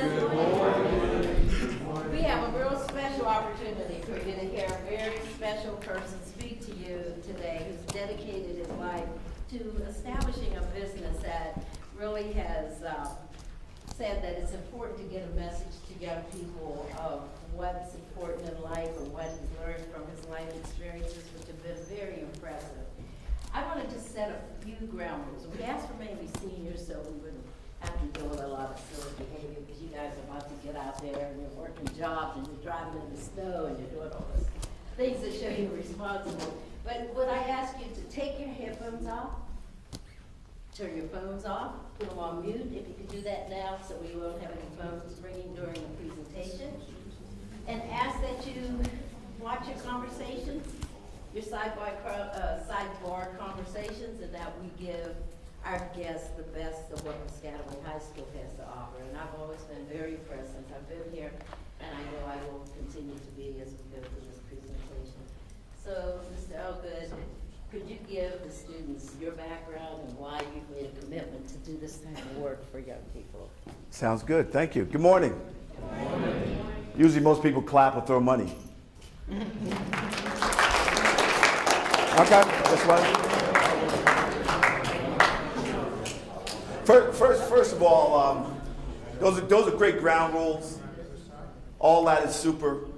We have a real special opportunity for you to hear a very special person speak to you today who's dedicated his life to establishing a business that really has said that it's important to get a message to young people of what's important in life and what he's learned from his life experiences, which have been very impressive. I wanted to set a few ground rules. We asked for maybe seniors so we wouldn't have to deal with a lot of silly behavior because you guys are about to get out there and you're working jobs and you're driving in the snow and you're doing all those things that show you're responsible. But would I ask you to take your headphones off, turn your phones off, put them on mute, if you could do that now so we won't have any phones ringing during the presentation. And ask that you watch your conversations, your sidebar conversations, and that we give our guests the best of what Piscataway High School has to offer. And I've always been very impressed since I've been here, and I know I will continue to be as we go through this presentation. So, Mr. Algood, could you give the students your background and why you've made a commitment to do this type of work for young people? Sounds good. Thank you. Good morning. Good morning. Usually most people clap or throw money. Okay, that's right. First of all, those are great ground rules. All that is super.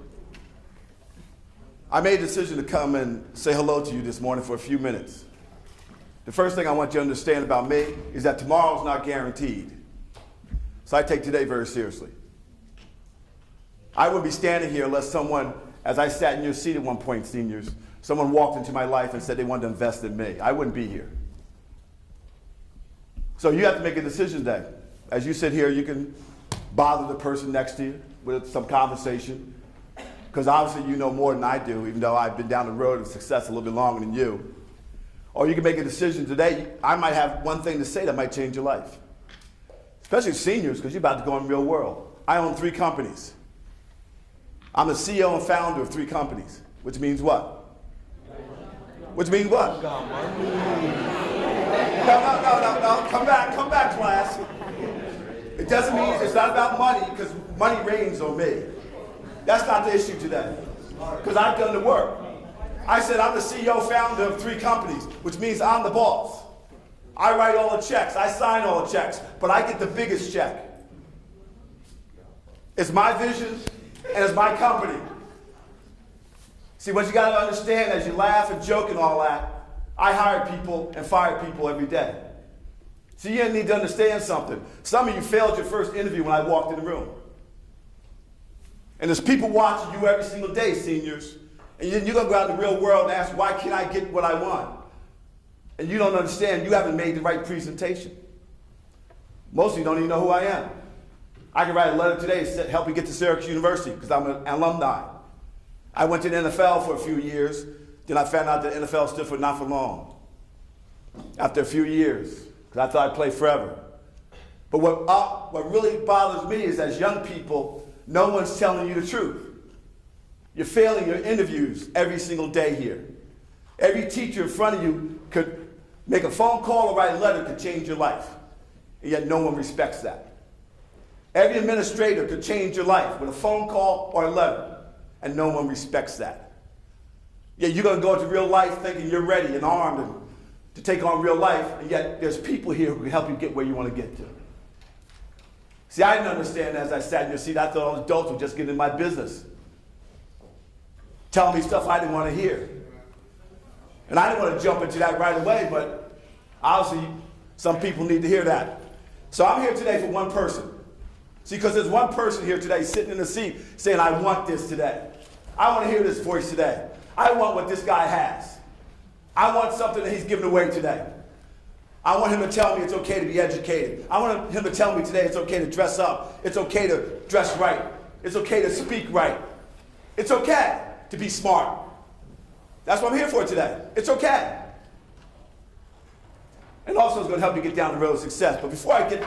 I made a decision to come and say hello to you this morning for a few minutes. The first thing I want you to understand about me is that tomorrow is not guaranteed. So I take today very seriously. I wouldn't be standing here unless someone, as I sat in your seat at one point, seniors, someone walked into my life and said they wanted to invest in me. I wouldn't be here. So you have to make a decision today. As you sit here, you can bother the person next to you with some conversation, because obviously you know more than I do, even though I've been down the road of success a little bit longer than you. Or you can make a decision today. I might have one thing to say that might change your life, especially seniors, because you're about to go in the real world. I own 3 companies. I'm the CEO and founder of 3 companies, which means what? Which means what? No. Come back, class. It doesn't mean, it's not about money, because money reigns on me. That's not the issue today, because I've done the work. I said I'm the CEO founder of 3 companies, which means I'm the boss. I write all the checks, I sign all the checks, but I get the biggest check. It's my vision, and it's my company. See, what you got to understand as you laugh and joke and all that, I hire people and fire people every day. So you need to understand something. Some of you failed your first interview when I walked in the room. And there's people watching you every single day, seniors. And you're going to go out in the real world and ask, why can't I get what I want? And you don't understand, you haven't made the right presentation. Most of you don't even know who I am. I can write a letter today to help you get to Syracuse University because I'm an alumni. I went to the NFL for a few years. Then I found out that NFL stood for not for long. After a few years, because I thought I'd play forever. But what really bothers me is as young people, no one's telling you the truth. You're failing your interviews every single day here. Every teacher in front of you could make a phone call or write a letter to change your life. And yet no one respects that. Every administrator could change your life with a phone call or a letter. And no one respects that. Yeah, you're going to go into real life thinking you're ready and armed to take on real life, and yet there's people here who can help you get where you want to get to. See, I didn't understand as I sat in your seat. I thought all adults were just getting in my business, telling me stuff I didn't want to hear. And I didn't want to jump into that right away, but obviously some people need to hear that. So I'm here today for one person. See, because there's one person here today sitting in the seat saying, I want this today. I want to hear this voice today. I want what this guy has. I want something that he's giving away today. I want him to tell me it's okay to be educated. I want him to tell me today it's okay to dress up. It's okay to dress right. It's okay to speak right. It's okay to be smart. That's what I'm here for today. It's okay. And also it's going to help you get down the road of success. But before I get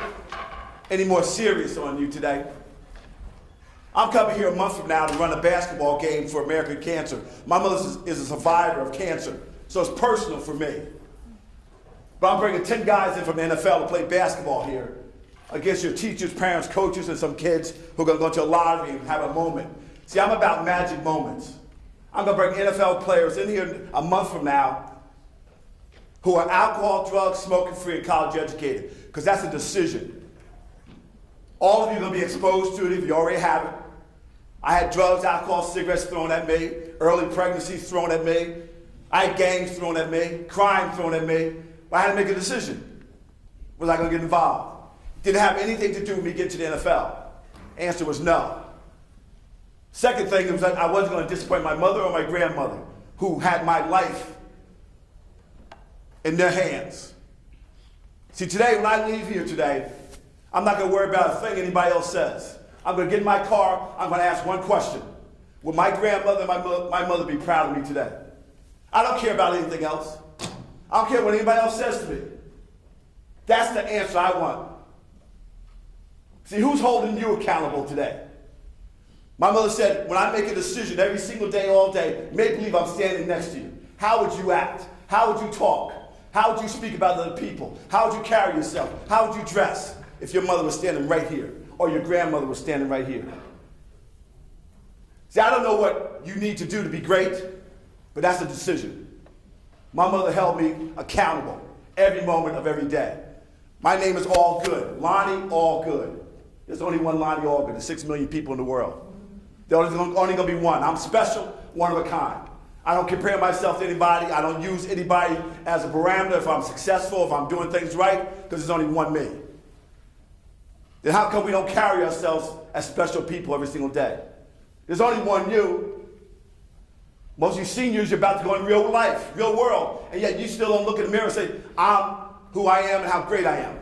any more serious on you today, I'm coming here a month from now to run a basketball game for American Cancer. My mother is a survivor of cancer, so it's personal for me. But I'm bringing 10 guys in from the NFL to play basketball here against your teachers, parents, coaches, and some kids who are going to go to a lottery and have a moment. See, I'm about magic moments. I'm going to bring NFL players in here a month from now who are alcohol, drugs, smoking free, and college educated, because that's a decision. All of you are going to be exposed to it if you already haven't. I had drugs, alcohol, cigarettes thrown at me, early pregnancies thrown at me. I had gangs thrown at me, crime thrown at me. But I had to make a decision. Was I going to get involved? Did it have anything to do with me getting to the NFL? Answer was no. Second thing was that I wasn't going to disappoint my mother or my grandmother, who had my life in their hands. See, today, when I leave here today, I'm not going to worry about a thing anybody else says. I'm going to get in my car, I'm going to ask one question. Will my grandmother and my mother be proud of me today? I don't care about anything else. I don't care what anybody else says to me. That's the answer I want. See, who's holding you accountable today? My mother said, when I make a decision every single day, all day, make believe I'm standing next to you. How would you act? How would you talk? How would you speak about other people? How would you carry yourself? How would you dress if your mother was standing right here or your grandmother was standing right here? See, I don't know what you need to do to be great, but that's a decision. My mother held me accountable every moment of every day. My name is Algood, Lonnie Algood. There's only one Lonnie Algood. There's 6 million people in the world. There's only going to be one. I'm special, one of a kind. I don't compare myself to anybody. I don't use anybody as a parameter if I'm successful, if I'm doing things right, because there's only one me. Then how come we don't carry ourselves as special people every single day? There's only one you. Most of you seniors, you're about to go in real life, real world, and yet you still don't look in the mirror and say, I'm who I am and how great I am.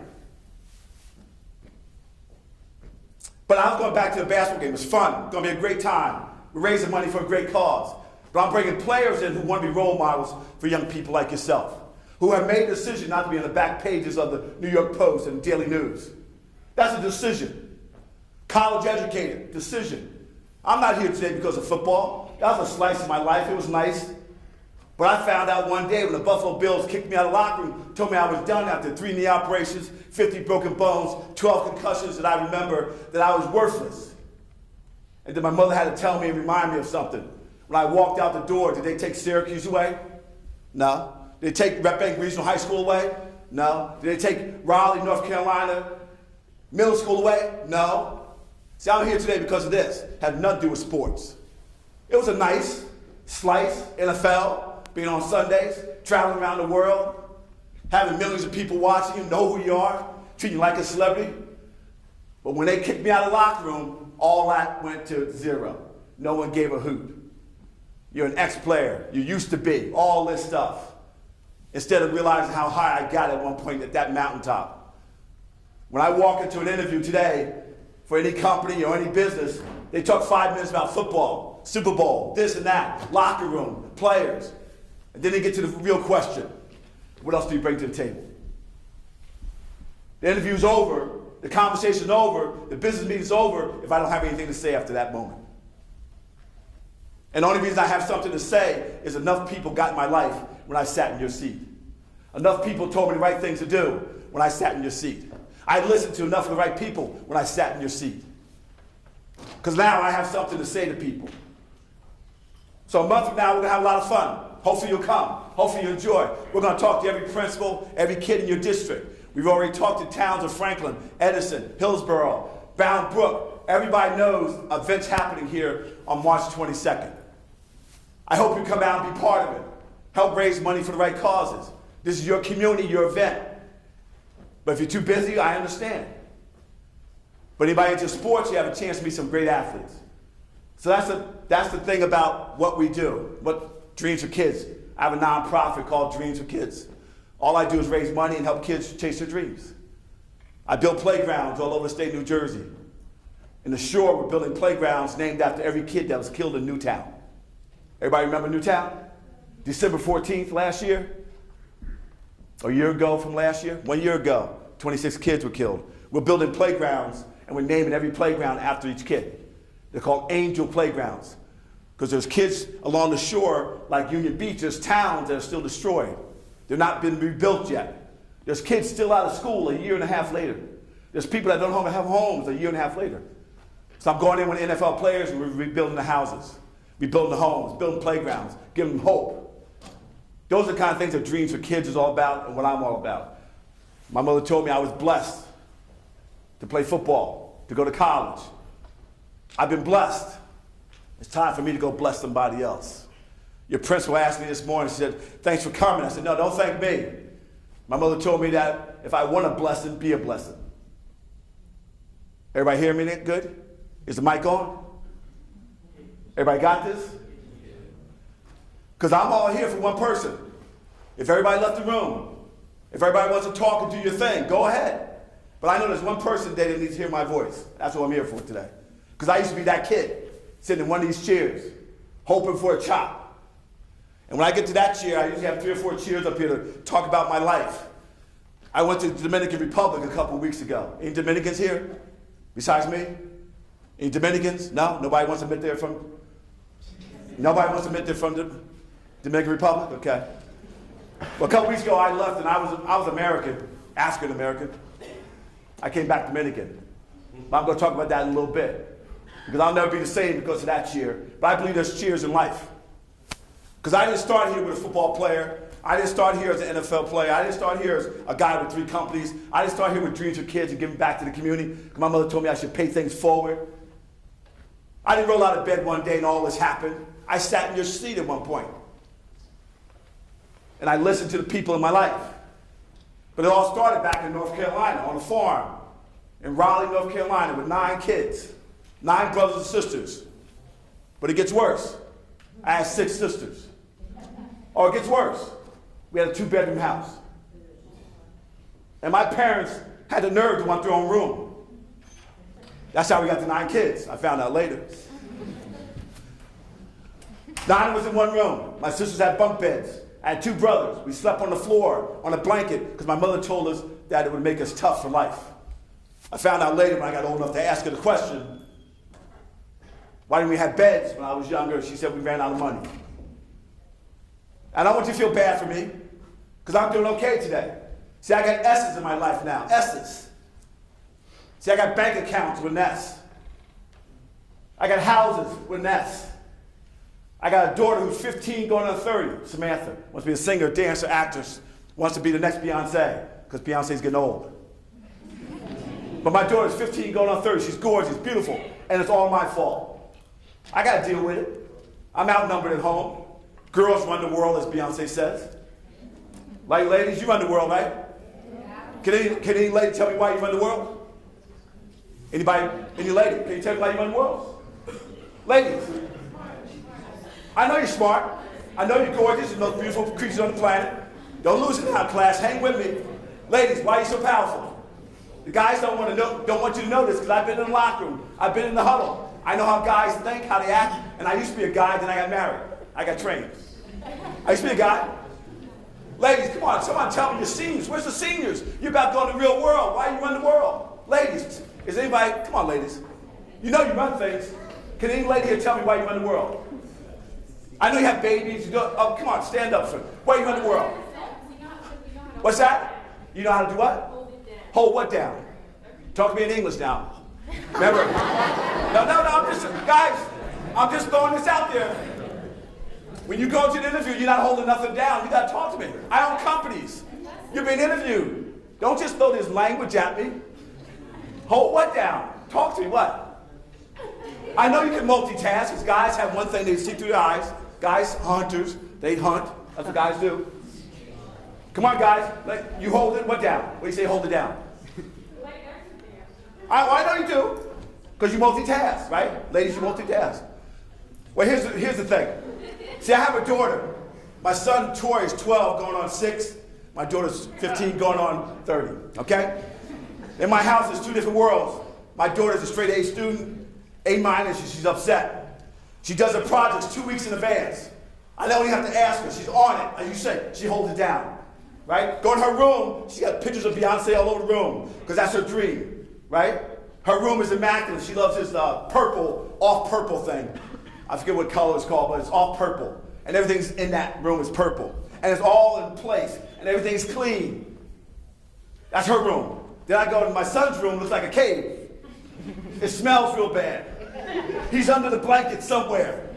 But I'm going back to the basketball game. It's fun. It's going to be a great time. We're raising money for a great cause. But I'm bringing players in who want to be role models for young people like yourself, who have made a decision not to be on the back pages of the New York Post and Daily News. That's a decision. College educated, decision. I'm not here today because of football. That was a slice of my life. It was nice. But I found out one day when the Buffalo Bills kicked me out of the locker room, told me I was done after 3 knee operations, 50 broken bones, 12 concussions, that I remember that I was worthless. And then my mother had to tell me and remind me of something. When I walked out the door, did they take Syracuse away? No. Did they take Red Bank Regional High School away? No. Did they take Raleigh, North Carolina Middle School away? No. See, I'm here today because of this. Had nothing to do with sports. It was a nice slice, NFL, being on Sundays, traveling around the world, having millions of people watching you, know who you are, treating you like a celebrity. But when they kicked me out of the locker room, all that went to zero. No one gave a hoot. You're an ex-player. You used to be. All this stuff. Instead of realizing how high I got at one point at that mountaintop. When I walk into an interview today for any company or any business, they talk 5 minutes about football, Super Bowl, this and that, locker room, players. And then they get to the real question. What else do you bring to the table? The interview's over, the conversation's over, the business meeting's over if I don't have anything to say after that moment. And the only reason I have something to say is enough people got in my life when I sat in your seat. Enough people told me the right things to do when I sat in your seat. I listened to enough of the right people when I sat in your seat. Because now I have something to say to people. So a month from now, we're going to have a lot of fun. Hopefully you'll come. Hopefully you'll enjoy. We're going to talk to every principal, every kid in your district. We've already talked to towns of Franklin, Edison, Hillsborough, Bound Brook. Everybody knows events happening here on March 22nd. I hope you come out and be part of it. Help raise money for the right causes. This is your community, your event. But if you're too busy, I understand. But anybody into sports, you have a chance to meet some great athletes. So that's the thing about what we do, what Dreams for Kids. I have a nonprofit called Dreams for Kids. All I do is raise money and help kids chase their dreams. I build playgrounds all over the state of New Jersey. In the shore, we're building playgrounds named after every kid that was killed in Newtown. Everybody remember Newtown? December 14th last year? A year ago from last year? 1 year ago, 26 kids were killed. We're building playgrounds, and we're naming every playground after each kid. They're called angel playgrounds. Because there's kids along the shore, like Union Beach, there's towns that are still destroyed. They're not been rebuilt yet. There's kids still out of school a year and a half later. There's people that don't have homes a year and a half later. So I'm going in with NFL players and we're rebuilding the houses, rebuilding the homes, building playgrounds, giving them hope. Those are the kind of things that Dreams for Kids is all about and what I'm all about. My mother told me I was blessed to play football, to go to college. I've been blessed. It's time for me to go bless somebody else. Your principal asked me this morning, she said, thanks for coming. I said, no, don't thank me. My mother told me that if I want a blessing, be a blessing. Everybody hear me good? Is the mic on? Everybody got this? Because I'm all here for one person. If everybody left the room, if everybody wants to talk and do your thing, go ahead. But I know there's one person today that needs to hear my voice. That's what I'm here for today. Because I used to be that kid, sitting in one of these chairs, hoping for a chop. And when I get to that chair, I usually have 3 or 4 chairs up here to talk about my life. I went to the Dominican Republic a couple of weeks ago. Any Dominicans here? Besides me? Any Dominicans? No? Nobody wants to admit they're from? Nobody wants to admit they're from the Dominican Republic? Okay. Well, a couple weeks ago I left and I was American, African American. I came back Dominican. But I'm going to talk about that in a little bit. Because I'll never be the same because of that cheer. But I believe there's cheers in life. Because I didn't start here with a football player. I didn't start here as an NFL player. I didn't start here as a guy with 3 companies. I didn't start here with Dreams for Kids and giving back to the community. Because my mother told me I should pay things forward. I didn't roll out of bed one day and all this happened. I sat in your seat at one point. And I listened to the people in my life. But it all started back in North Carolina on a farm in Raleigh, North Carolina with 9 kids, 9 brothers and sisters. But it gets worse. I had 6 sisters. Or it gets worse. We had a 2-bedroom house. And my parents had the nerve to want their own room. That's how we got the 9 kids. I found out later. 9 was in one room. My sisters had bunk beds. I had 2 brothers. We slept on the floor, on a blanket, because my mother told us that it would make us tough for life. I found out later when I got old enough to ask her the question, why didn't we have beds when I was younger? She said we ran out of money. And I want you to feel bad for me, because I'm doing okay today. See, I got S's in my life now, S's. See, I got bank accounts with an S. I got houses with an S. I got a daughter who's 15 going on 30, Samantha. Wants to be a singer, dancer, actress. Wants to be the next Beyonce, because Beyonce's getting old. But my daughter's 15 going on 30. She's gorgeous, beautiful, and it's all my fault. I got to deal with it. I'm outnumbered at home. Girls run the world, as Beyonce says. Like ladies, you run the world, right? Can any lady tell me why you run the world? Anybody, any lady, can you tell me why you run the world? Ladies. I know you're smart. I know you're gorgeous. You're the most beautiful creatures on the planet. Don't lose it now, class. Hang with me. Ladies, why are you so powerful? The guys don't want you to know this because I've been in the locker room. I've been in the huddle. I know how guys think, how they act. And I used to be a guy, then I got married. I got trained. I used to be a guy. Ladies, come on. Someone tell me your seniors. Where's the seniors? You're about to go in the real world. Why you run the world? Ladies, is anybody, come on, ladies. You know you run things. Can any lady here tell me why you run the world? I know you have babies. You don't, oh, come on, stand up. Why you run the world? What's that? You know how to do what? Hold what down? Talk to me in English now. Remember? No, I'm just throwing this out there. When you go to the interview, you're not holding nothing down. You got to talk to me. I own companies. You're being interviewed. Don't just throw this language at me. Hold what down? Talk to me, what? I know you can multitask, because guys have one thing, they see through your eyes. Guys, hunters, they hunt. That's what guys do. Come on, guys. You hold it, what down? What do you say, hold it down? I know you do, because you multitask, right? Ladies, you multitask. Well, here's the thing. See, I have a daughter. My son, Tori, is 12, going on 6. My daughter's 15, going on 30, okay? In my house, there's 2 different worlds. My daughter's a straight A student, A-, she's upset. She does her projects 2 weeks in advance. I don't even have to ask her. She's on it. As you say, she holds it down, right? Go in her room. She got pictures of Beyonce all over the room, because that's her dream, right? Her room is immaculate. She loves this purple, off purple thing. I forget what color it's called, but it's all purple. And everything's in that room is purple. And it's all in place. And everything's clean. That's her room. Then I go to my son's room, looks like a cave. It smells real bad. He's under the blanket somewhere.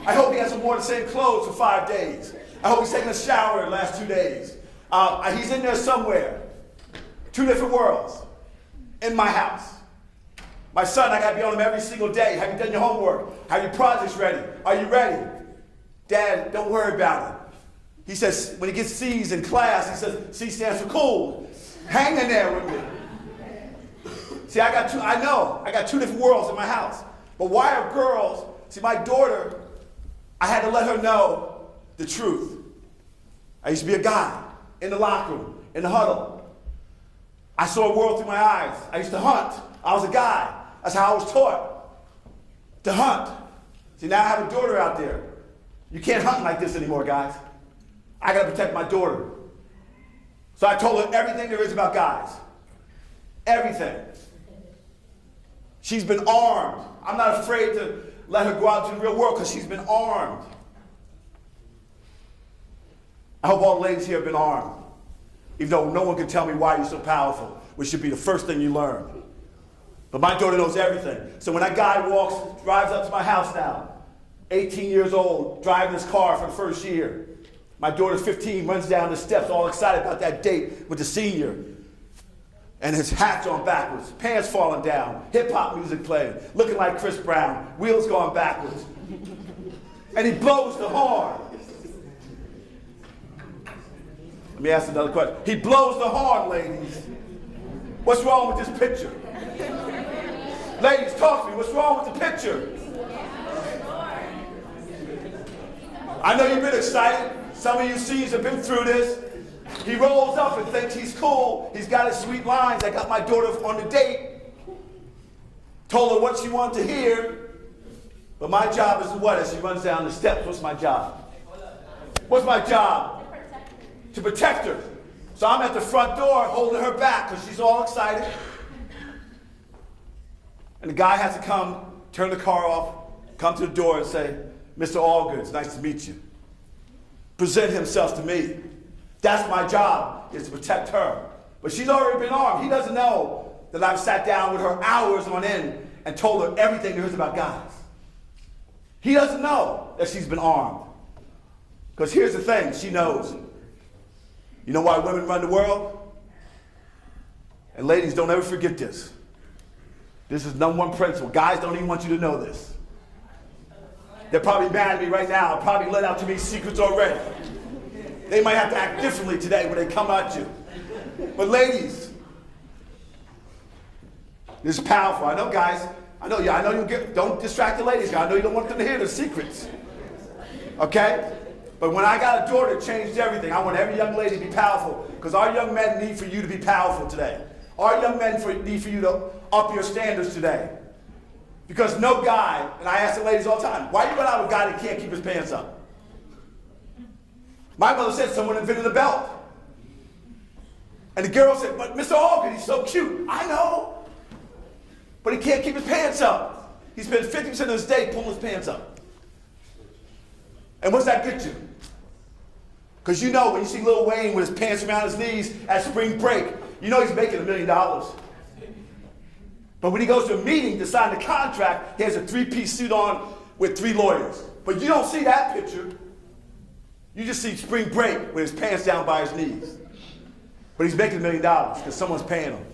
I hope he hasn't worn the same clothes for 5 days. I hope he's taken a shower the last 2 days. He's in there somewhere. 2 different worlds in my house. My son, I gotta be on him every single day. Have you done your homework? Have your projects ready? Are you ready? Dad, don't worry about it. He says, when he gets C's in class, he says, C stands for cool. Hang in there with me. See, I got 2 different worlds in my house. But why are girls, see, my daughter, I had to let her know the truth. I used to be a guy in the locker room, in the huddle. I saw a world through my eyes. I used to hunt. I was a guy. That's how I was taught to hunt. See, now I have a daughter out there. You can't hunt like this anymore, guys. I got to protect my daughter. So I told her everything there is about guys. Everything. She's been armed. I'm not afraid to let her go out to the real world because she's been armed. I hope all the ladies here have been armed. Even though no one can tell me why you're so powerful, which should be the first thing you learn. But my daughter knows everything. So when that guy drives up to my house now, 18 years old, driving his car for the first year. My daughter's 15, runs down the steps all excited about that date with the senior. And his hat's on backwards, pants falling down, hip-hop music playing, looking like Chris Brown, wheels going backwards. And he blows the horn. Let me ask another question. He blows the horn, ladies. What's wrong with this picture? Ladies, talk to me. What's wrong with the picture? I know you've been excited. Some of you seniors have been through this. He rolls up and thinks he's cool. He's got his sweet lines. I got my daughter on the date. Told her what she wanted to hear. But my job is what? As she runs down the steps, what's my job? What's my job? To protect her. So I'm at the front door holding her back because she's all excited. And the guy has to come, turn the car off, come to the door and say, Mr. Algood, it's nice to meet you. Present himself to me. That's my job, is to protect her. But she's already been armed. He doesn't know that I've sat down with her hours on end and told her everything there is about guys. He doesn't know that she's been armed. Because here's the thing, she knows. You know why women run the world? And ladies, don't ever forget this. This is number one principle. Guys don't even want you to know this. They're probably mad at me right now, probably let out to me secrets already. They might have to act differently today when they come at you. But ladies, this is powerful. I know, guys. I know don't distract the ladies. I know you don't want them to hear the secrets. Okay? But when I got a daughter, it changed everything. I want every young lady to be powerful because our young men need for you to be powerful today. Our young men need for you to up your standards today. Because no guy, and I ask the ladies all the time, why you run out with a guy that can't keep his pants up? My mother said someone invented a belt. And the girl said, but Mr. Algood, he's so cute. I know. But he can't keep his pants up. He spends 50% of his day pulling his pants up. And what's that get you? Because you know when you see Lil Wayne with his pants around his knees at spring break, you know he's making $1 million. But when he goes to a meeting to sign the contract, he has a 3-piece suit on with 3 lawyers. But you don't see that picture. You just see spring break with his pants down by his knees. But he's making $1 million because someone's paying him.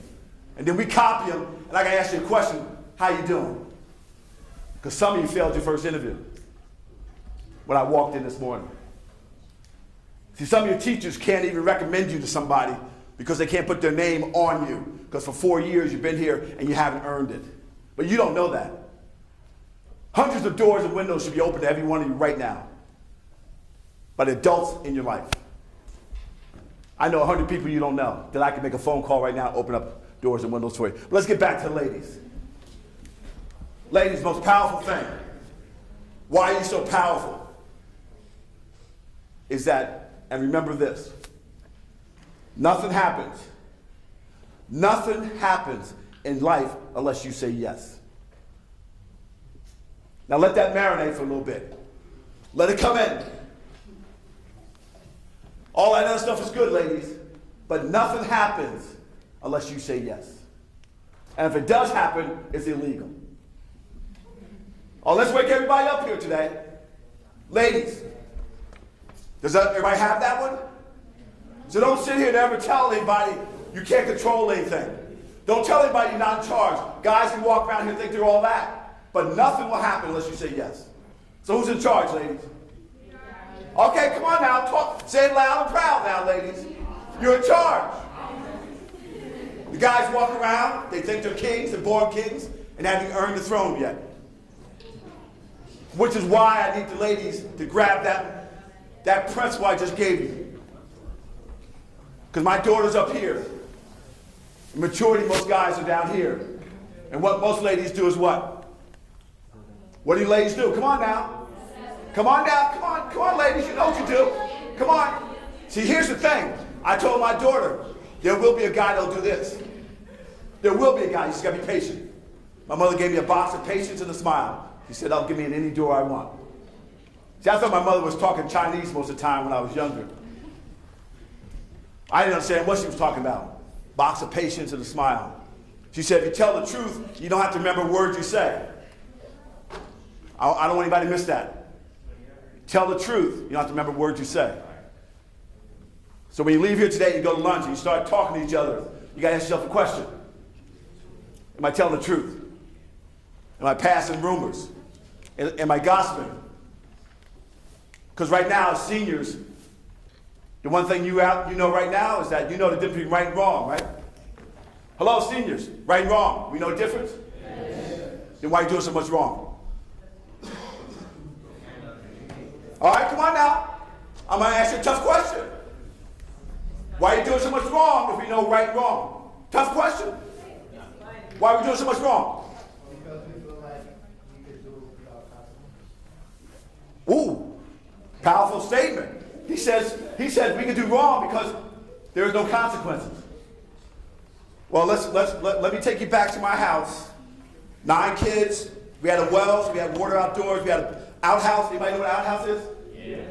And then we copy him, and I gotta ask you a question, how you doing? Because some of you failed your first interview when I walked in this morning. See, some of your teachers can't even recommend you to somebody because they can't put their name on you. Because for 4 years you've been here and you haven't earned it. But you don't know that. Hundreds of doors and windows should be open to every one of you right now. By the adults in your life. I know 100 people you don't know that I can make a phone call right now, open up doors and windows for you. But let's get back to the ladies. Ladies, most powerful thing. Why are you so powerful? Is that, and remember this, nothing happens in life unless you say yes. Now let that marinate for a little bit. Let it come in. All that other stuff is good, ladies, but nothing happens unless you say yes. And if it does happen, it's illegal. Oh, let's wake everybody up here today. Ladies, does everybody have that one? So don't sit here and ever tell anybody you can't control anything. Don't tell anybody you're not in charge. Guys who walk around here think they're all that. But nothing will happen unless you say yes. So who's in charge, ladies? Okay, come on now. Talk. Say it loud and proud now, ladies. You're in charge. The guys walk around, they think they're kings and born kings, and haven't earned the throne yet. Which is why I need the ladies to grab that principle I just gave you. Because my daughter's up here. In maturity, most guys are down here. And what most ladies do is what? What do you ladies do? Come on now. Come on now. Come on, ladies. You know what you do. Come on. See, here's the thing. I told my daughter, there will be a guy that'll do this. There will be a guy. You just got to be patient. My mother gave me a box of patience and a smile. She said, "I'll give me in any door I want." See, I thought my mother was talking Chinese most of the time when I was younger. I didn't understand what she was talking about. Box of patience and a smile. She said, if you tell the truth, you don't have to remember words you say. I don't want anybody to miss that. Tell the truth, you don't have to remember words you say. So when you leave here today, you go to lunch and you start talking to each other, you got to ask yourself a question. Am I telling the truth? Am I passing rumors? Am I gossiping? Because right now, as seniors, the one thing you know right now is that you know the difference between right and wrong, right? Hello, seniors. Right and wrong. We know the difference? Yes. Then why are you doing so much wrong? All right, come on now. I'm going to ask you a tough question. Why are you doing so much wrong if we know right and wrong? Tough question. Why are we doing so much wrong? Because we feel like we could do it without consequences. Ooh, powerful statement. He says we can do wrong because there is no consequences. Well, let me take you back to my house. 9 kids. We had a well, so we had water outdoors. We had an outhouse. Anybody know what an outhouse is? Yeah.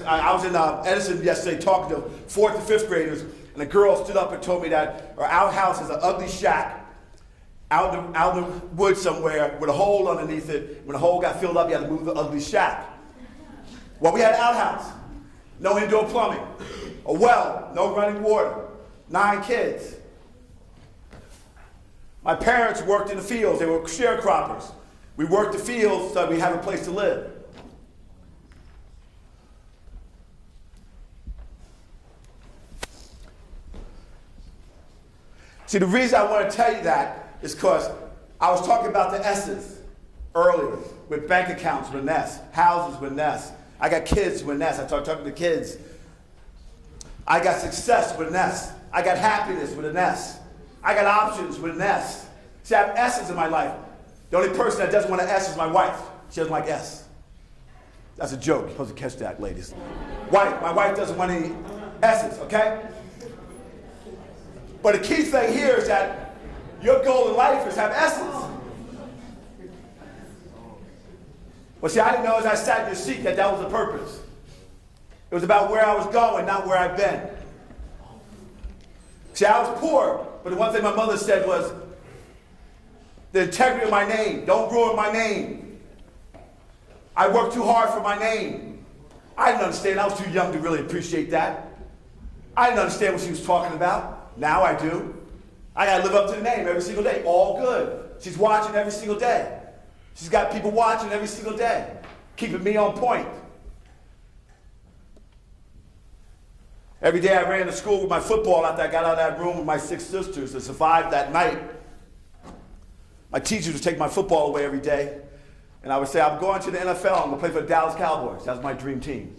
I was in Edison yesterday talking to 4th and 5th graders, and a girl stood up and told me that our outhouse is an ugly shack out in the woods somewhere with a hole underneath it. When the hole got filled up, you had to move the ugly shack. Well, we had an outhouse. No indoor plumbing. A well, no running water. 9 kids. My parents worked in the fields. They were sharecroppers. We worked the fields so that we had a place to live. See, the reason I want to tell you that is because I was talking about the S's earlier, with bank accounts with an S, houses with an S. I got kids with an S. I started talking to kids. I got success with an S. I got happiness with an S. I got options with an S. See, I have S's in my life. The only person that doesn't want an S is my wife. She doesn't like S. That's a joke. You're supposed to catch that, ladies. My wife doesn't want any S's, okay? But the key thing here is that your goal in life is to have S's. Well, see, I didn't know as I sat in your seat that was the purpose. It was about where I was going, not where I've been. See, I was poor, but the one thing my mother said was, the integrity of my name. Don't ruin my name. I worked too hard for my name. I didn't understand. I was too young to really appreciate that. I didn't understand what she was talking about. Now I do. I got to live up to the name every single day. All good. She's watching every single day. She's got people watching every single day, keeping me on point. Every day I ran to school with my football after I got out of that room with my 6 sisters that survived that night. My teachers would take my football away every day, and I would say, I'm going to the NFL. I'm going to play for the Dallas Cowboys. That was my dream team.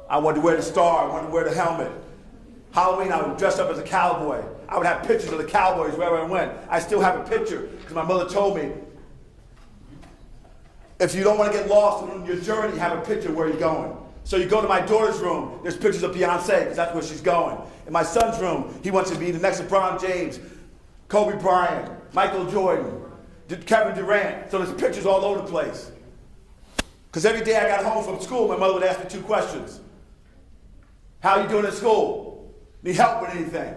I wanted to wear the star. I wanted to wear the helmet. Halloween, I would dress up as a cowboy. I would have pictures of the Cowboys wherever I went. I still have a picture because my mother told me, if you don't want to get lost on your journey, have a picture of where you're going. So you go to my daughter's room, there's pictures of Beyonce because that's where she's going. In my son's room, he wants to be the next LeBron James, Kobe Bryant, Michael Jordan, Kevin Durant. So there's pictures all over the place. Because every day I got home from school, my mother would ask me 2 questions. How are you doing at school? Need help with anything?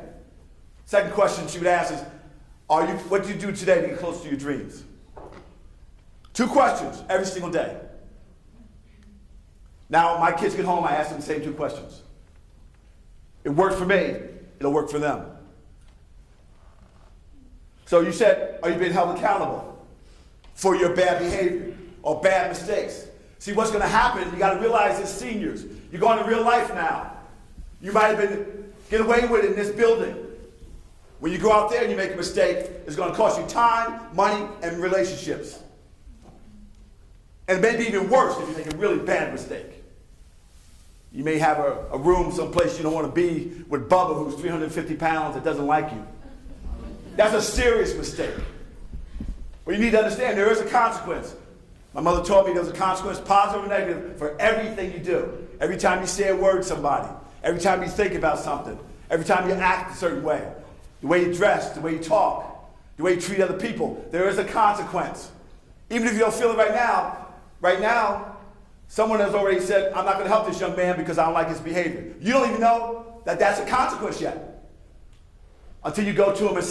Second question she would ask is, what do you do today to get closer to your dreams? 2 questions every single day. Now, when my kids get home, I ask them the same 2 questions. It worked for me, it'll work for them. So you said, are you being held accountable for your bad behavior or bad mistakes? See, what's going to happen, you got to realize as seniors, you're going to real life now. You might have get away with it in this building. When you go out there and you make a mistake, it's going to cost you time, money, and relationships. And maybe even worse if you make a really bad mistake. You may have a room someplace you don't want to be with Bubba, who's 350 pounds, that doesn't like you. That's a serious mistake. Well, you need to understand there is a consequence. My mother taught me there's a consequence, positive or negative, for everything you do. Every time you say a word to somebody, every time you think about something, every time you act a certain way, the way you dress, the way you talk, the way you treat other people, there is a consequence. Even if you don't feel it right now, someone has already said, I'm not going to help this young man because I don't like his behavior. You don't even know that that's a consequence yet. Until you go to him and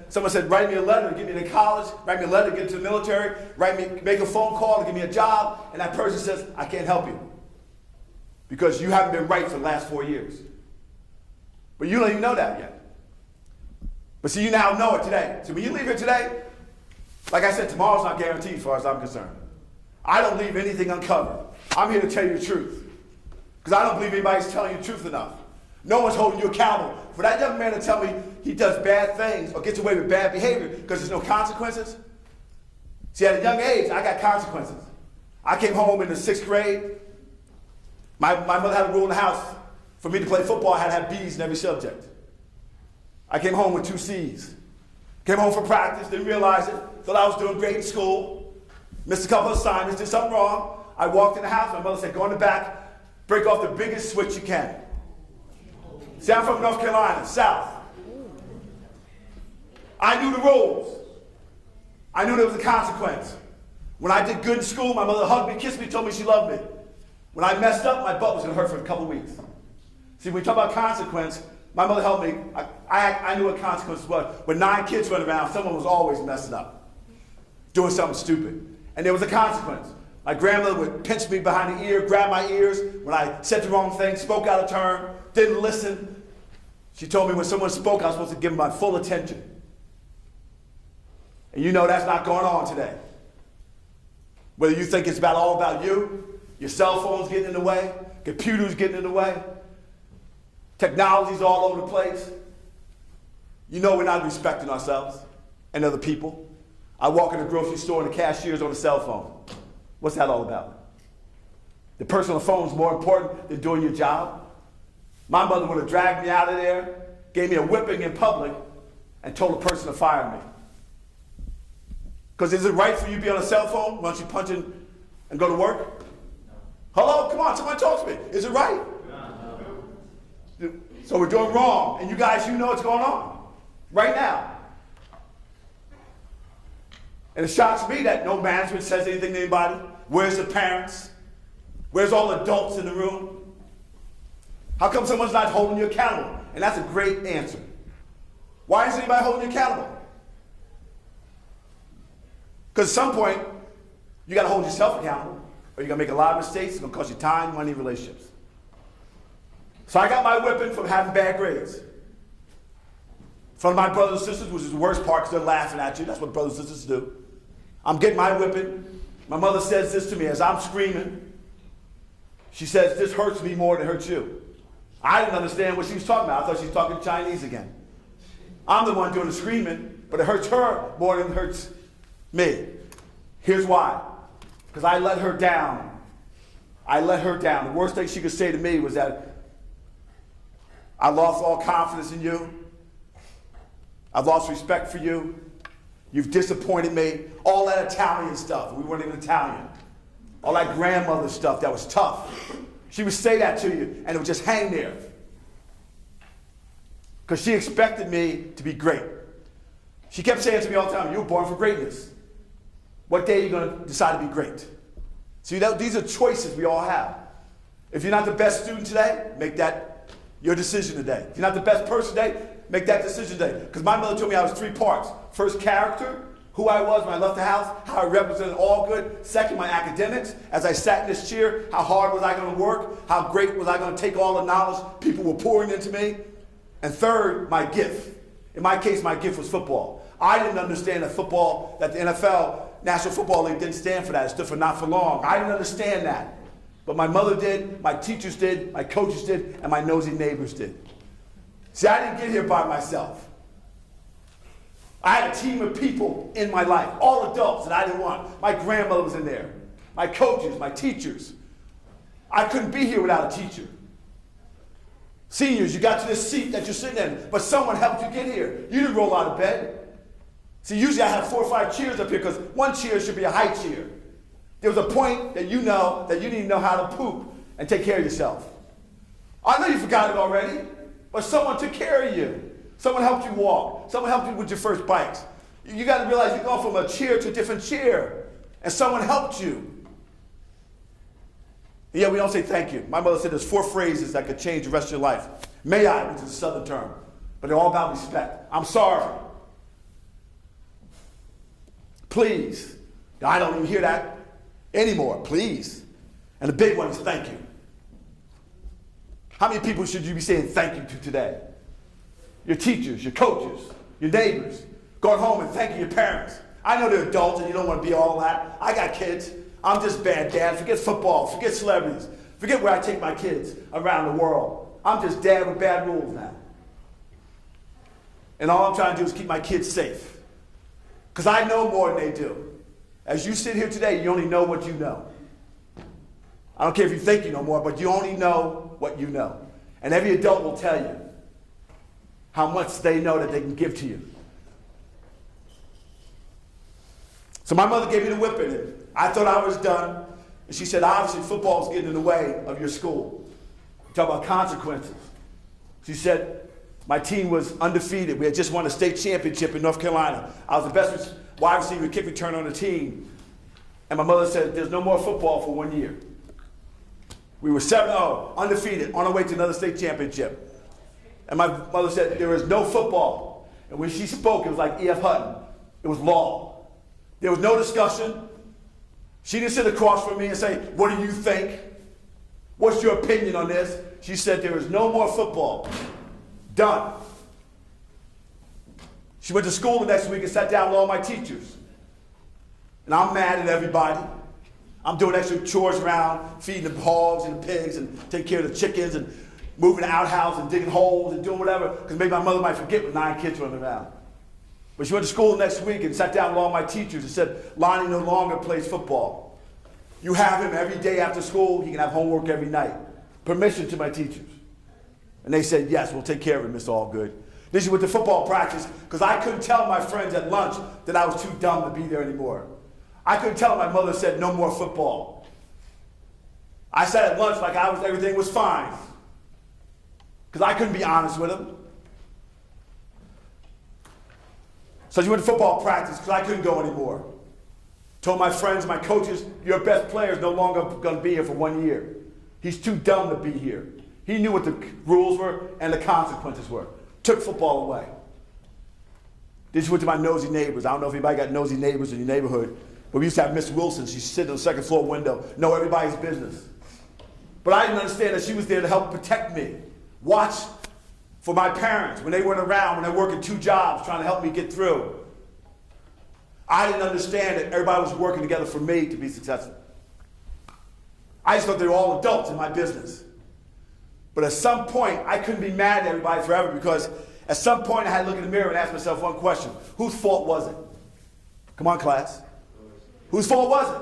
someone said, write me a letter to get me to college, write me a letter to get to the military, make a phone call to give me a job, and that person says, I can't help you. Because you haven't been right for the last 4 years. But you don't even know that yet. But see, you now know it today. So when you leave here today, like I said, tomorrow's not guaranteed as far as I'm concerned. I don't leave anything uncovered. I'm here to tell you the truth. Because I don't believe anybody's telling you the truth enough. No one's holding you accountable. For that young man to tell me he does bad things or gets away with bad behavior because there's no consequences. See, at a young age, I got consequences. I came home in the 6th grade. My mother had a rule in the house. For me to play football, I had to have B's in every subject. I came home with 2 C's. Came home for practice, didn't realize it. Thought I was doing great in school. Missed a couple of assignments, did something wrong. I walked in the house, my mother said, go in the back, break off the biggest switch you can. See, I'm from North Carolina, South. I knew the rules. I knew there was a consequence. When I did good in school, my mother hugged me, kissed me, told me she loved me. When I messed up, my butt was going to hurt for a couple weeks. See, when we talk about consequence, my mother helped me. I knew what consequences was. When 9 kids running around, someone was always messing up, doing something stupid. And there was a consequence. My grandmother would pinch me behind the ear, grab my ears when I said the wrong thing, spoke out of turn, didn't listen. She told me when someone spoke, I was supposed to give them my full attention. And you know that's not going on today. Whether you think it's all about you, your cell phone's getting in the way, computers getting in the way, technology's all over the place. You know we're not respecting ourselves and other people. I walk in the grocery store and the cashier's on the cell phone. What's that all about? The person on the phone is more important than doing your job. My mother would have dragged me out of there, gave me a whipping in public, and told the person to fire me. Because is it right for you to be on a cell phone once you punch in and go to work? Hello? Come on, somebody talk to me. Is it right? No. So we're doing wrong. And you guys, you know what's going on right now. And it shocks me that no management says anything to anybody. Where's the parents? Where's all the adults in the room? How come someone's not holding you accountable? And that's a great answer. Why isn't anybody holding you accountable? Because at some point, you got to hold yourself accountable, or you're going to make a lot of mistakes. It's going to cost you time, money, relationships. So I got my whipping from having bad grades. From my brothers and sisters, which is the worst part because they're laughing at you. That's what brothers and sisters do. I'm getting my whipping. My mother says this to me as I'm screaming. She says, this hurts me more than it hurts you. I didn't understand what she was talking about. I thought she was talking Chinese again. I'm the one doing the screaming, but it hurts her more than it hurts me. Here's why. Because I let her down. I let her down. The worst thing she could say to me was that I lost all confidence in you. I've lost respect for you. You've disappointed me. All that Italian stuff. We weren't even Italian. All that grandmother stuff that was tough. She would say that to you, and it would just hang there. Because she expected me to be great. She kept saying to me all the time, you were born for greatness. What day are you going to decide to be great? See, these are choices we all have. If you're not the best student today, make that your decision today. If you're not the best person today, make that decision today. Because my mother told me I was 3 parts. First, character, who I was when I left the house, how I represented Algood. Second, my academics. As I sat in this chair, how hard was I going to work? How great was I going to take all the knowledge people were pouring into me? And third, my gift. In my case, my gift was football. I didn't understand that football, that the NFL, National Football League, didn't stand for that. It stood for not for long. I didn't understand that. But my mother did, my teachers did, my coaches did, and my nosy neighbors did. See, I didn't get here by myself. I had a team of people in my life, all adults that I didn't want. My grandmother was in there, my coaches, my teachers. I couldn't be here without a teacher. Seniors, you got to this seat that you're sitting in, but someone helped you get here. You didn't roll out of bed. See, usually I have 4 or 5 chairs up here because one chair should be a high chair. There was a point that you know that you need to know how to poop and take care of yourself. I know you forgot it already, but someone took care of you. Someone helped you walk. Someone helped you with your first bikes. You got to realize you're going from a chair to a different chair, and someone helped you. Yeah, we don't say thank you. My mother said there's 4 phrases that could change the rest of your life. May I, which is a southern term, but they're all about respect. I'm sorry. Please. I don't even hear that anymore. Please. And the big one is thank you. How many people should you be saying thank you to today? Your teachers, your coaches, your neighbors. Going home and thanking your parents. I know they're adults and you don't want to be all that. I got kids. I'm just bad dad. Forget football. Forget celebrities. Forget where I take my kids around the world. I'm just dad with bad rules now. And all I'm trying to do is keep my kids safe. Because I know more than they do. As you sit here today, you only know what you know. I don't care if you think you know more, but you only know what you know. And every adult will tell you how much they know that they can give to you. So my mother gave me the whipping, and I thought I was done. And she said, obviously football's getting in the way of your school. Talk about consequences. She said, my team was undefeated. We had just won a state championship in North Carolina. I was the best wide receiver kick returner on the team. And my mother said, there's no more football for 1 year. We were 7-0, undefeated, on our way to another state championship. And my mother said, there is no football. And when she spoke, it was like E.F. Hutton. It was law. There was no discussion. She didn't sit across from me and say, what do you think? What's your opinion on this? She said, there is no more football. Done. She went to school the next week and sat down with all my teachers. And I'm mad at everybody. I'm doing extra chores around, feeding the hogs and the pigs and taking care of the chickens and moving the outhouse and digging holes and doing whatever, because maybe my mother might forget with 9 kids running around. But she went to school the next week and sat down with all my teachers and said, Lonnie no longer plays football. You have him every day after school. He can have homework every night. Permission to my teachers. And they said, yes, we'll take care of it, Mr. Algood. Then she went to football practice because I couldn't tell my friends at lunch that I was too dumb to be there anymore. I couldn't tell my mother said no more football. I sat at lunch like everything was fine. Because I couldn't be honest with them. So she went to football practice because I couldn't go anymore. Told my friends, my coaches, your best player is no longer going to be here for 1 year. He's too dumb to be here. He knew what the rules were and the consequences were. Took football away. Then she went to my nosy neighbors. I don't know if anybody got nosy neighbors in your neighborhood, but we used to have Miss Wilson. She'd sit on the second floor window, know everybody's business. But I didn't understand that she was there to help protect me. Watch for my parents when they weren't around, when they're working 2 jobs, trying to help me get through. I didn't understand that everybody was working together for me to be successful. I just thought they were all adults in my business. But at some point, I couldn't be mad at everybody forever because at some point I had to look in the mirror and ask myself one question. Whose fault was it? Come on, class. Whose fault was it?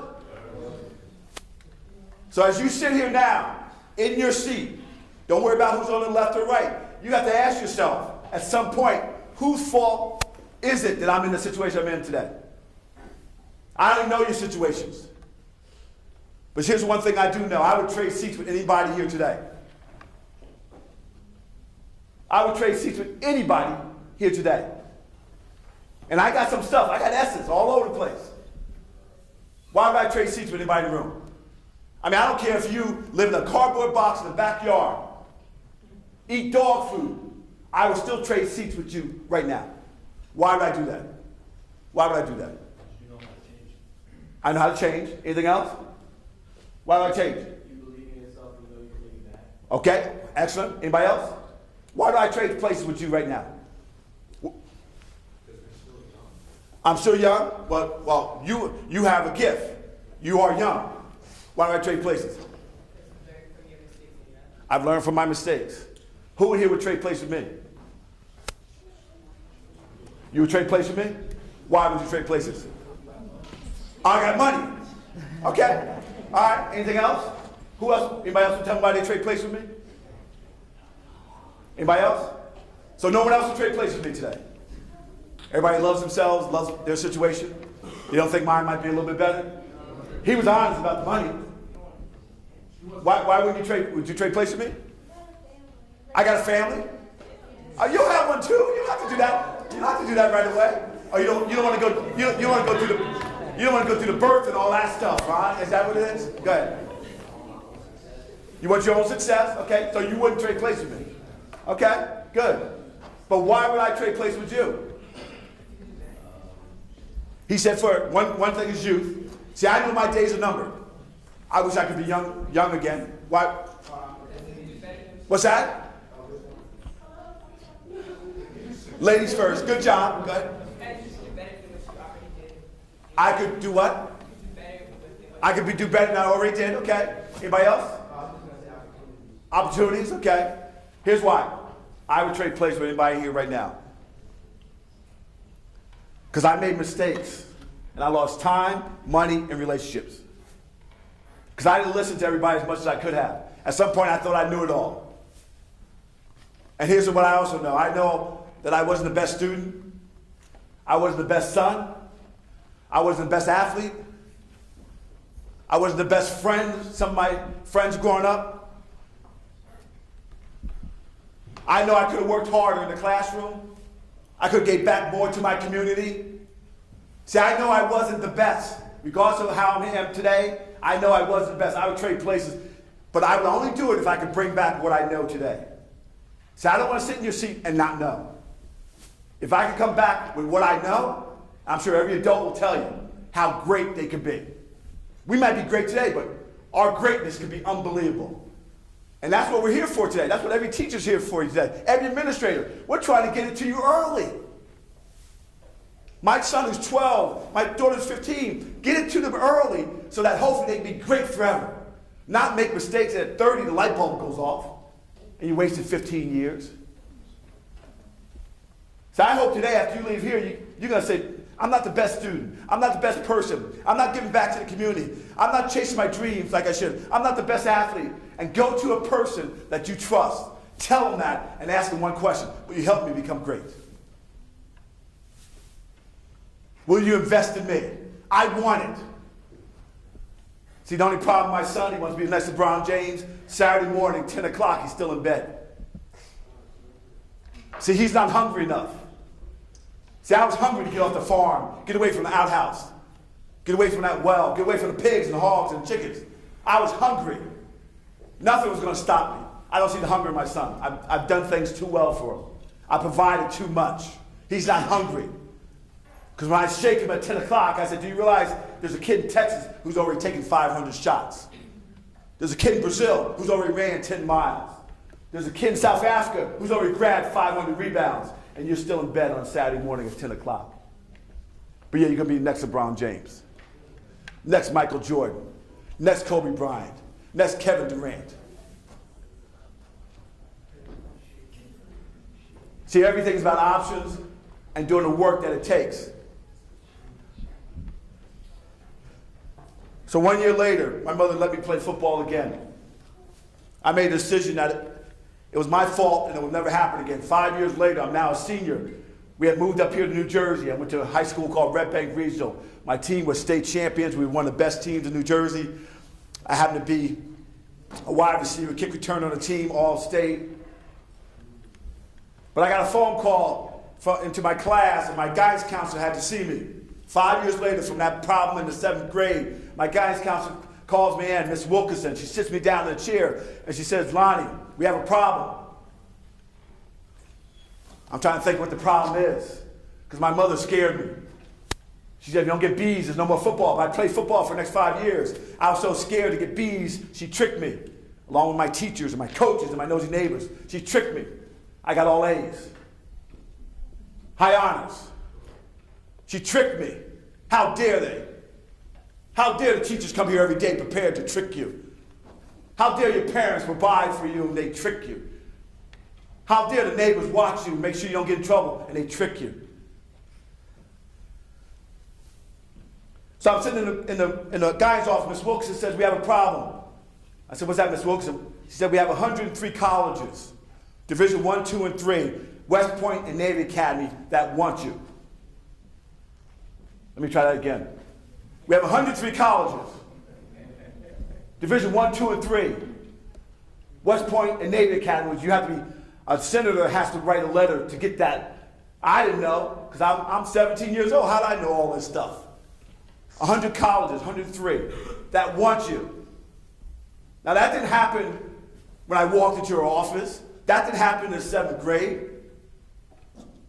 So as you sit here now, in your seat, don't worry about who's on the left or right. You have to ask yourself, at some point, whose fault is it that I'm in the situation I'm in today? I don't know your situations. But here's one thing I do know. I would trade seats with anybody here today. I would trade seats with anybody here today. And I got some stuff. I got essence all over the place. Why would I trade seats with anybody in the room? I mean, I don't care if you live in a cardboard box in the backyard, eat dog food, I will still trade seats with you right now. Why would I do that? Why would I do that? You know how to change. I know how to change. Anything else? Why would I change? You believe in yourself, you know you can make it back. Okay, excellent. Anybody else? Why do I trade places with you right now? I'm still young, but well, you have a gift. You are young. Why do I trade places? I've learned from my mistakes. Who in here would trade places with me? You would trade places with me? Why would you trade places? I got money. Okay. All right. Anything else? Who else? Anybody else would tell me why they trade places with me? Anybody else? So no one else will trade places with me today. Everybody loves themselves, loves their situation. You don't think mine might be a little bit better? He was honest about the money. Why wouldn't you trade? Would you trade places with me? I got a family. Oh, you'll have one too. You don't have to do that. You don't have to do that right away. Oh, you don't want to go. You don't want to go through the. You don't want to go through the birth and all that stuff, right? Is that what it is? Go ahead. You want your own success, okay? So you wouldn't trade places with me, okay? Good. But why would I trade places with you? He said, for one thing is youth. See, I know my days are numbered. I wish I could be young again. Why? What's that? Ladies first. Good job. Go ahead. I could do what? I could do better than I already did. Okay. Anybody else? Opportunities. Okay. Here's why. I would trade places with anybody here right now. Because I made mistakes. And I lost time, money, and relationships. Because I didn't listen to everybody as much as I could have. At some point, I thought I knew it all. And here's what I also know. I know that I wasn't the best student. I wasn't the best son. I wasn't the best athlete. I wasn't the best friend, some of my friends growing up. I know I could have worked harder in the classroom. I could have gave back more to my community. See, I know I wasn't the best. Regardless of how I am today, I know I wasn't the best. I would trade places, but I would only do it if I could bring back what I know today. See, I don't want to sit in your seat and not know. If I could come back with what I know, I'm sure every adult will tell you how great they could be. We might be great today, but our greatness could be unbelievable. And that's what we're here for today. That's what every teacher's here for today. Every administrator. We're trying to get it to you early. My son is 12. My daughter's 15. Get it to them early so that hopefully they can be great forever. Not make mistakes and at 30 the light bulb goes off and you wasted 15 years. So I hope today after you leave here, you're going to say, I'm not the best student. I'm not the best person. I'm not giving back to the community. I'm not chasing my dreams like I should. I'm not the best athlete. And go to a person that you trust. Tell them that and ask them one question. Will you help me become great? Will you invest in me? I want it. See, the only problem with my son, he wants to be next to LeBron James. Saturday morning, 10 o'clock, he's still in bed. See, he's not hungry enough. See, I was hungry to get off the farm, get away from the outhouse, get away from that well, get away from the pigs and the hogs and the chickens. I was hungry. Nothing was going to stop me. I don't see the hunger in my son. I've done things too well for him. I provided too much. He's not hungry. Because when I shake him at 10 o'clock, I said, do you realize there's a kid in Texas who's already taken 500 shots? There's a kid in Brazil who's already ran 10 miles. There's a kid in South Africa who's already grabbed 500 rebounds. And you're still in bed on Saturday morning at 10 o'clock. But yeah, you're going to be next LeBron James. Next Michael Jordan. Next Kobe Bryant. Next Kevin Durant. See, everything's about options and doing the work that it takes. So 1 year later, my mother let me play football again. I made a decision that it was my fault and it would never happen again. 5 years later, I'm now a senior. We had moved up here to New Jersey. I went to a high school called Red Bank Regional. My team was state champions. We were one of the best teams in New Jersey. I happened to be a wide receiver, kick return on the team, all state. But I got a phone call into my class, and my guidance counselor had to see me. 5 years later, from that problem in the 7th grade, my guidance counselor calls me in, Miss Wilkinson. She sits me down in a chair, and she says, Lonnie, we have a problem. I'm trying to think what the problem is. Because my mother scared me. She said, if you don't get B's, there's no more football. If I play football for the next 5 years, I was so scared to get B's, she tricked me. Along with my teachers and my coaches and my nosy neighbors. She tricked me. I got all A's. High honors. She tricked me. How dare they? How dare the teachers come here every day prepared to trick you? How dare your parents provide for you and they trick you? How dare the neighbors watch you, make sure you don't get in trouble, and they trick you? So I'm sitting in the guy's office. Miss Wilkerson says, we have a problem. I said, what's that, Miss Wilkerson? She said, we have 103 colleges, Division 1, 2, and 3, West Point and Navy Academy, that want you. Let me try that again. We have 103 colleges, Division 1, 2, and 3, West Point and Navy Academy, which you have to be, a senator has to write a letter to get that. I didn't know, because I'm 17 years old. How do I know all this stuff? 100 colleges, 103, that want you. Now that didn't happen when I walked into your office. That didn't happen in the 7th grade.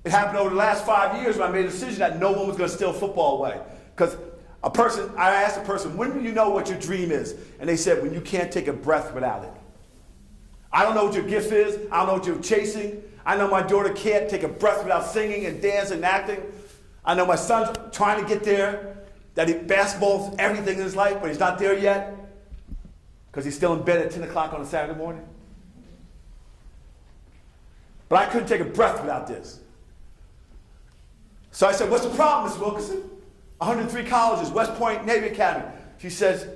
It happened over the last 5 years when I made a decision that no one was going to steal football away. Because I asked a person, when do you know what your dream is? And they said, when you can't take a breath without it. I don't know what your gift is. I don't know what you're chasing. I know my daughter can't take a breath without singing and dancing and acting. I know my son's trying to get there, that basketball's everything in his life, but he's not there yet because he's still in bed at 10 o'clock on a Saturday morning. But I couldn't take a breath without this. So I said, what's the problem, Miss Wilkerson? 103 colleges, West Point, Navy Academy. She says,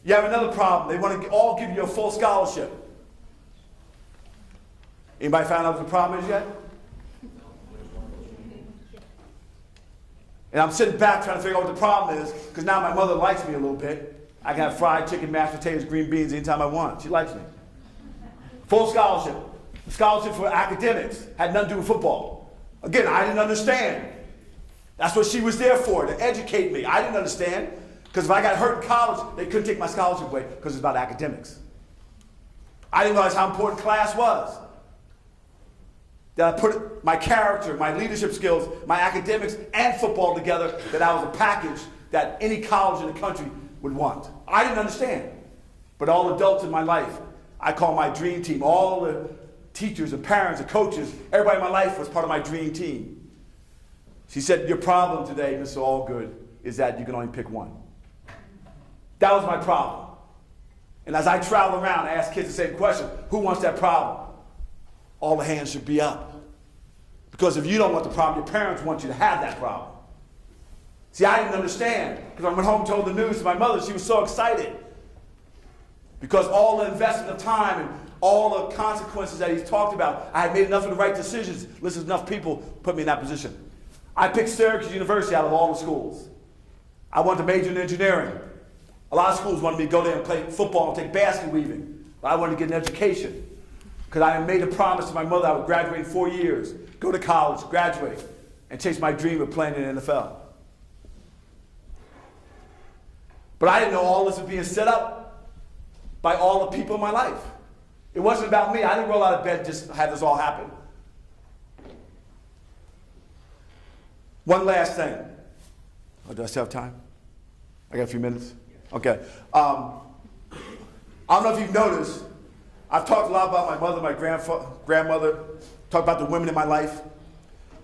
you have another problem. They want to all give you a full scholarship. Anybody found out what the problem is yet? And I'm sitting back trying to figure out what the problem is, because now my mother likes me a little bit. I can have fried chicken, mashed potatoes, green beans anytime I want. She likes me. Full scholarship. Scholarship for academics. Had nothing to do with football. Again, I didn't understand. That's what she was there for, to educate me. I didn't understand, because if I got hurt in college, they couldn't take my scholarship away because it's about academics. I didn't realize how important class was. That I put my character, my leadership skills, my academics, and football together, that I was a package that any college in the country would want. I didn't understand. But all adults in my life, I call my dream team. All the teachers and parents and coaches, everybody in my life was part of my dream team. She said, your problem today, Mr. Algood, is that you can only pick one. That was my problem. And as I travel around, I ask kids the same question, who wants that problem? All the hands should be up. Because if you don't want the problem, your parents want you to have that problem. See, I didn't understand. Because I went home and told the news to my mother, she was so excited. Because all the investment of time and all the consequences that he's talked about, I had made enough of the right decisions. Listen, enough people put me in that position. I picked Syracuse University out of all the schools. I wanted to major in engineering. A lot of schools wanted me to go there and play football and take basket weaving. But I wanted to get an education. Because I had made a promise to my mother I would graduate in 4 years, go to college, graduate, and chase my dream of playing in the NFL. But I didn't know all this was being set up by all the people in my life. It wasn't about me. I didn't roll out of bed and just have this all happen. One last thing. Oh, do I still have time? I got a few minutes? Okay. I don't know if you've noticed, I've talked a lot about my mother, my grandmother, talked about the women in my life.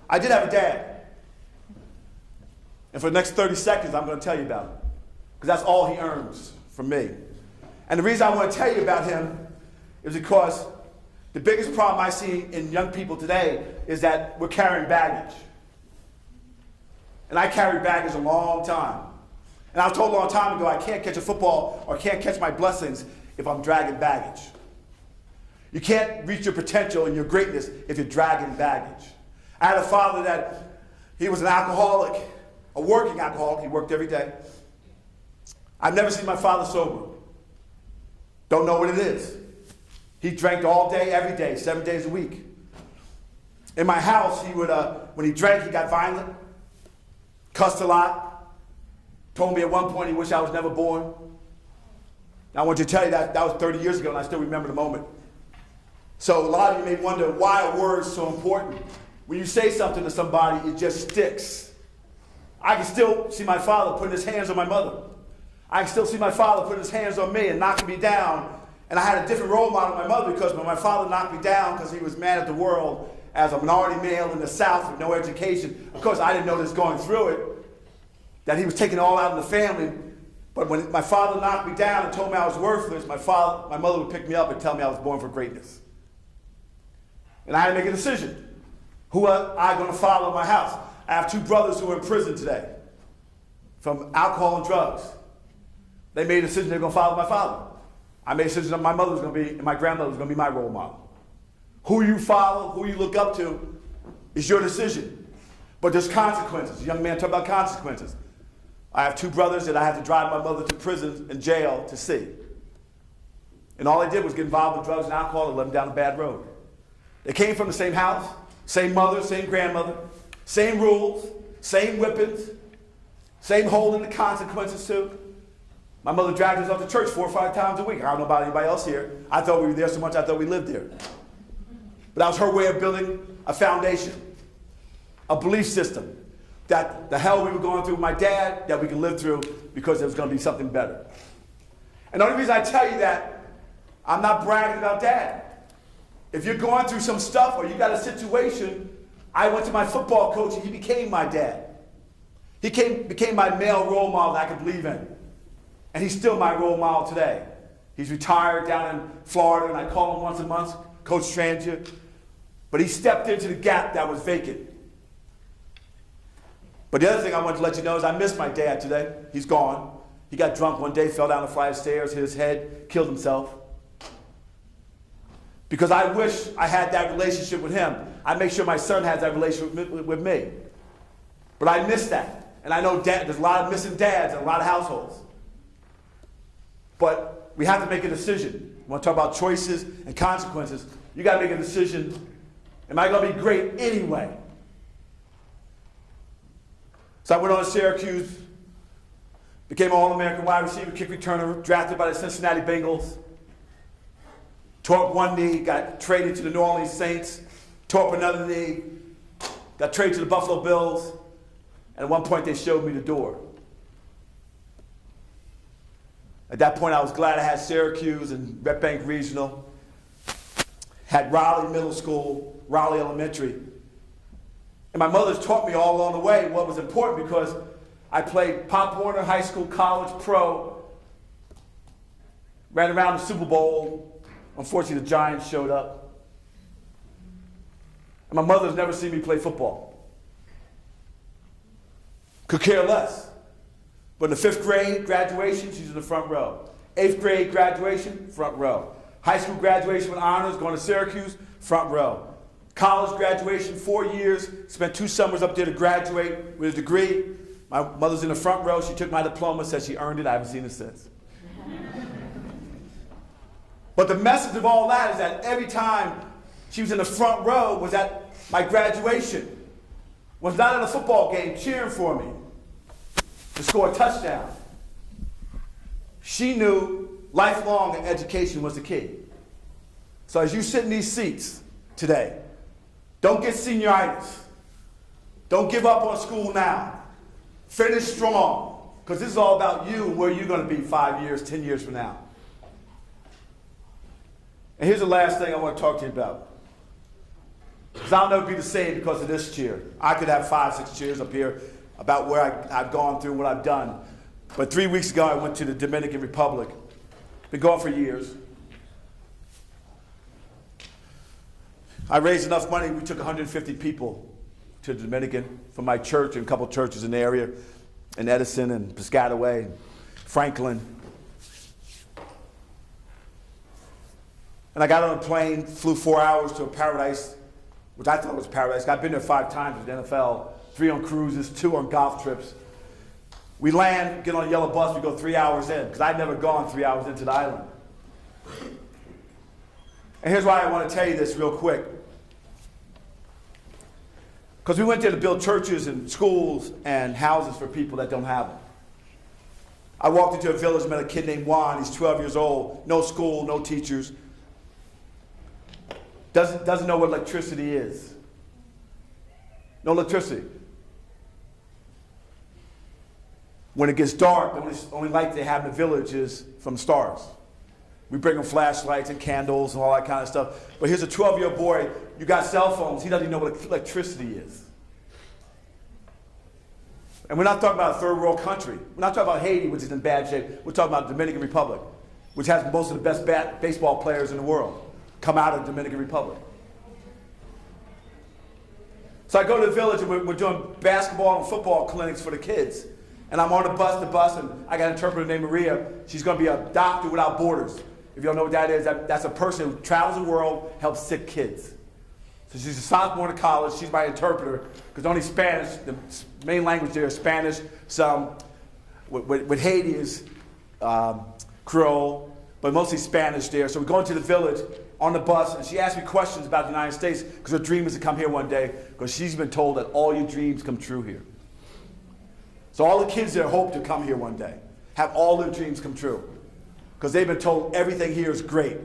I did have a dad. And for the next 30 seconds, I'm going to tell you about him. Because that's all he earns from me. And the reason I want to tell you about him is because the biggest problem I see in young people today is that we're carrying baggage. And I carried baggage a long time. And I was told a long time ago I can't catch a football or can't catch my blessings if I'm dragging baggage. You can't reach your potential and your greatness if you're dragging baggage. I had a father that he was an alcoholic, a working alcoholic. He worked every day. I've never seen my father sober. Don't know what it is. He drank all day, every day, 7 days a week. In my house, he would, when he drank, he got violent, cussed a lot, told me at one point he wished I was never born. Now, I want you to tell you that was 30 years ago, and I still remember the moment. So a lot of you may wonder, why are words so important? when you say something to somebody, it just sticks. I can still see my father putting his hands on my mother. I can still see my father putting his hands on me and knocking me down. And I had a different role model than my mother, because when my father knocked me down because he was mad at the world as a minority male in the South with no education, of course I didn't know this going through it, that he was taking it all out in the family. But when my father knocked me down and told me I was worthless, my mother would pick me up and tell me I was born for greatness. And I had to make a decision. Who am I going to follow in my house? I have two brothers who are in prison today from alcohol and drugs. They made a decision they're going to follow my father. I made a decision that my mother was going to be, and my grandmother was going to be my role model. Who you follow, who you look up to, is your decision. But there's consequences. A young man talked about consequences. I have two brothers that I have to drive my mother to prison and jail to see. And all they did was get involved with drugs and alcohol and led them down a bad road. They came from the same house, same mother, same grandmother, same rules, same whippings, same holding the consequences too. My mother dragged us up to church 4 or 5 times a week. I don't know about anybody else here. I thought we were there so much I thought we lived there. But that was her way of building a foundation, a belief system, that the hell we were going through with my dad, that we could live through because there was going to be something better. And the only reason I tell you that, I'm not bragging about Dad. If you're going through some stuff or you got a situation, I went to my football coach and he became my dad. He became my male role model that I could believe in. And he's still my role model today. He's retired down in Florida, and I call him once a month, Coach Stranger. But he stepped into the gap that was vacant. But the other thing I want to let you know is I miss my dad today. He's gone. He got drunk one day, fell down a flight of stairs, hit his head, killed himself. Because I wish I had that relationship with him. I make sure my son has that relationship with me. But I miss that. And I know there's a lot of missing dads in a lot of households. But we have to make a decision. We want to talk about choices and consequences. You got to make a decision. Am I going to be great anyway? So I went on to Syracuse, became an All-American wide receiver, kick returner, drafted by the Cincinnati Bengals. Tore up one knee, got traded to the New Orleans Saints, tore up another knee, got traded to the Buffalo Bills, and at one point they showed me the door. At that point I was glad I had Syracuse and Red Bank Regional, had Raleigh Middle School, Raleigh Elementary. And my mother's taught me all along the way what was important, because I played Pop Warner, high school, college, pro, ran around the Super Bowl. Unfortunately, the Giants showed up. And my mother's never seen me play football. Could care less. But in the 5th grade graduation, she's in the front row. 8th grade graduation, front row. High school graduation with honors, going to Syracuse, front row. College graduation, 4 years, spent 2 summers up there to graduate with a degree. My mother's in the front row. She took my diploma, said she earned it. I haven't seen it since. But the message of all that is that every time she was in the front row was at my graduation, was not at a football game cheering for me to score a touchdown. She knew lifelong education was the key. So as you sit in these seats today, don't get senioritis. Don't give up on school now. Finish strong, because this is all about you and where you're going to be 5 years, 10 years from now. And here's the last thing I want to talk to you about. Because I'll never be the same because of this chair. I could have 5, 6 chairs up here about where I've gone through and what I've done. But 3 weeks ago, I went to the Dominican Republic. Been gone for years. I raised enough money, we took 150 people to the Dominican from my church and a couple churches in the area, in Edison and Piscataway, Franklin. And I got on a plane, flew 4 hours to a paradise, which I thought was paradise. I've been there 5 times with the NFL, 3 on cruises, 2 on golf trips. We land, get on a yellow bus, we go 3 hours in, because I'd never gone 3 hours into the island. And here's why I want to tell you this real quick. Because we went there to build churches and schools and houses for people that don't have them. I walked into a village, met a kid named Juan. He's 12 years old, no school, no teachers. Doesn't know what electricity is. No electricity. When it gets dark, the only light they have in the village is from stars. We bring them flashlights and candles and all that kind of stuff. But here's a 12-year-old boy, you got cell phones, he doesn't even know what electricity is. And we're not talking about a third world country. We're not talking about Haiti, which is in bad shape. We're talking about the Dominican Republic, which has most of the best baseball players in the world come out of the Dominican Republic. So I go to the village and we're doing basketball and football clinics for the kids. And I'm on the bus, and I got an interpreter named Maria. She's going to be a doctor without borders. If you don't know what that is, that's a person who travels the world, helps sick kids. So she's a sophomore in college. She's my interpreter because only Spanish, the main language there is Spanish. Some with Haiti is Creole, but mostly Spanish there. So we go into the village on the bus, and she asked me questions about the United States because her dream is to come here one day because she's been told that all your dreams come true here. So all the kids there hope to come here one day, have all their dreams come true because they've been told everything here is great.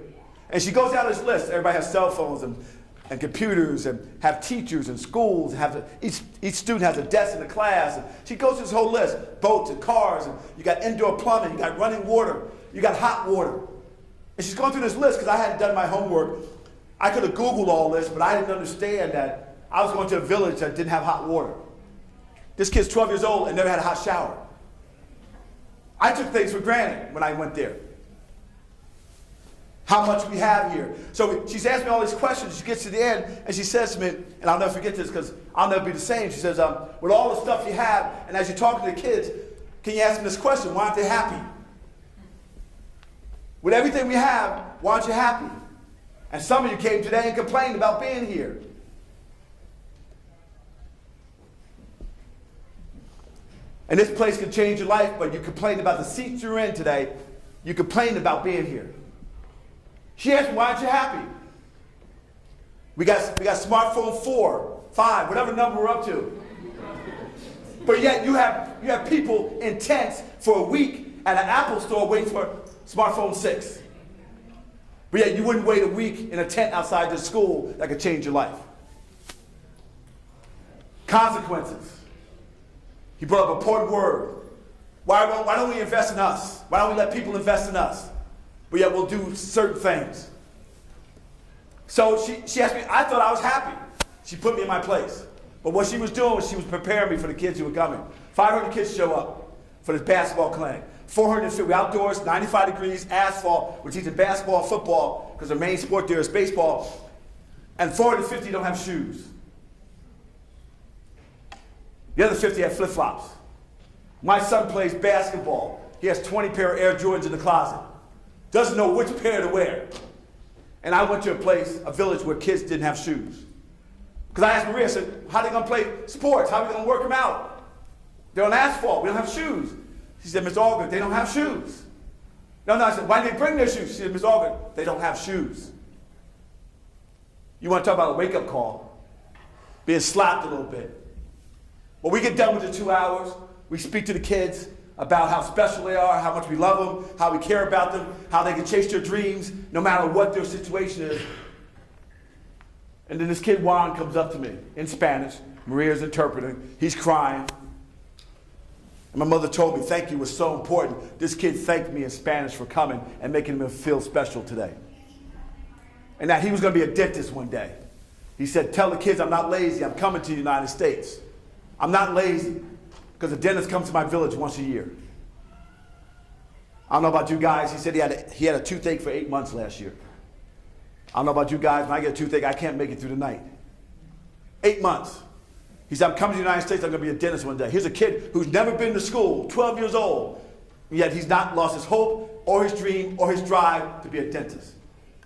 And she goes down this list. Everybody has cell phones and computers and have teachers and schools. And each student has a desk in the class. And she goes through this whole list, boats and cars. And you got indoor plumbing. You got running water. You got hot water. And she's going through this list because I hadn't done my homework. I could have Googled all this, but I didn't understand that I was going to a village that didn't have hot water. This kid's 12 years old and never had a hot shower. I took things for granted when I went there. How much we have here. So she's asked me all these questions. She gets to the end and she says to me, and I'll never forget this because I'll never be the same. She says, with all the stuff you have, and as you're talking to the kids, can you ask them this question? Why aren't they happy? With everything we have, why aren't you happy? And some of you came today and complained about being here. And this place can change your life, but you complain about the seats you're in today. You complain about being here. She asked me, why aren't you happy? We got smartphone 4, 5, whatever number we're up to. But yet you have people in tents for a week at an Apple store waiting for smartphone 6. But yet you wouldn't wait a week in a tent outside the school that could change your life. Consequences. He brought up an important word. Why don't we invest in us? Why don't we let people invest in us? But yet we'll do certain things. So she asked me, I thought I was happy. She put me in my place. But what she was doing was she was preparing me for the kids who were coming. 500 kids show up for this basketball clinic. 450 outdoors, 95 degrees, asphalt. We're teaching basketball and football because the main sport there is baseball. And 450 don't have shoes. The other 50 have flip-flops. My son plays basketball. He has 20 pair of Air Jordans in the closet. Doesn't know which pair to wear. And I went to a village where kids didn't have shoes. Because I asked Maria, I said, how are they going to play sports? How are we going to work them out? They're on asphalt. We don't have shoes. She said, Ms. Algood, they don't have shoes. No, I said, why did they bring their shoes? She said, Ms. Algood, they don't have shoes. You want to talk about a wake-up call? Being slapped a little bit. When we get done with the 2 hours, we speak to the kids about how special they are, how much we love them, how we care about them, how they can chase their dreams no matter what their situation is. And then this kid Juan comes up to me in Spanish. Maria's interpreting. He's crying. And my mother told me, thank you was so important. This kid thanked me in Spanish for coming and making him feel special today. And that he was going to be a dentist one day. He said, tell the kids I'm not lazy. I'm coming to the United States. I'm not lazy because the dentist comes to my village once a year. I don't know about you guys. He said he had a toothache for 8 months last year. I don't know about you guys. When I get a toothache, I can't make it through the night. 8 months. He said, I'm coming to the United States. I'm going to be a dentist one day. Here's a kid who's never been to school, 12 years old, yet he's not lost his hope or his dream or his drive to be a dentist.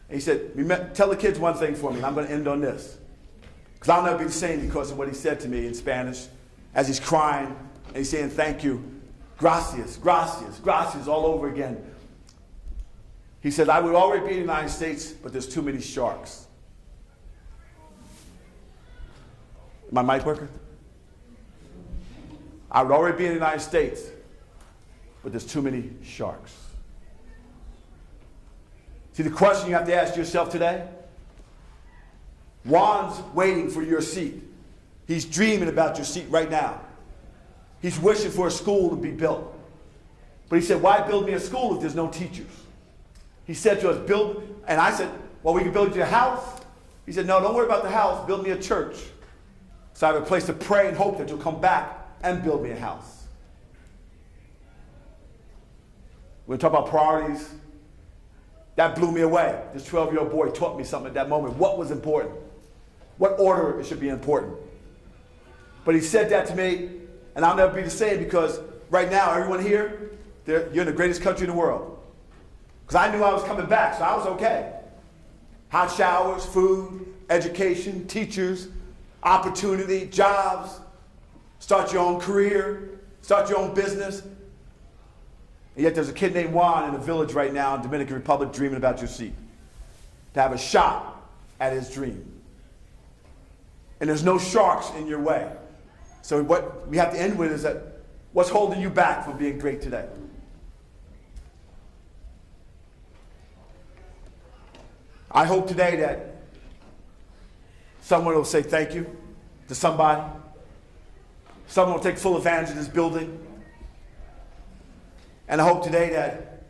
And he said, tell the kids one thing for me, and I'm going to end on this. Because I'll never be the same because of what he said to me in Spanish as he's crying and he's saying thank you. Gracias, gracias, gracias all over again. He said, I would already be in the United States, but there's too many sharks. My mic working? I would already be in the United States, but there's too many sharks. See, the question you have to ask yourself today, Juan's waiting for your seat. He's dreaming about your seat right now. He's wishing for a school to be built. But he said, why build me a school if there's no teachers? He said to us, build, and I said, well, we can build you a house. He said, no, don't worry about the house. Build me a church. So I have a place to pray and hope that you'll come back and build me a house. We're going to talk about priorities. That blew me away. This 12-year-old boy taught me something at that moment. What was important? What order it should be important? But he said that to me, and I'll never be the same because right now, everyone here, you're in the greatest country in the world. Because I knew I was coming back, so I was okay. Hot showers, food, education, teachers, opportunity, jobs, start your own career, start your own business. And yet there's a kid named Juan in a village right now in Dominican Republic dreaming about your seat. To have a shot at his dream. And there's no sharks in your way. So what we have to end with is that what's holding you back from being great today? I hope today that someone will say thank you to somebody. Someone will take full advantage of this building. And I hope today that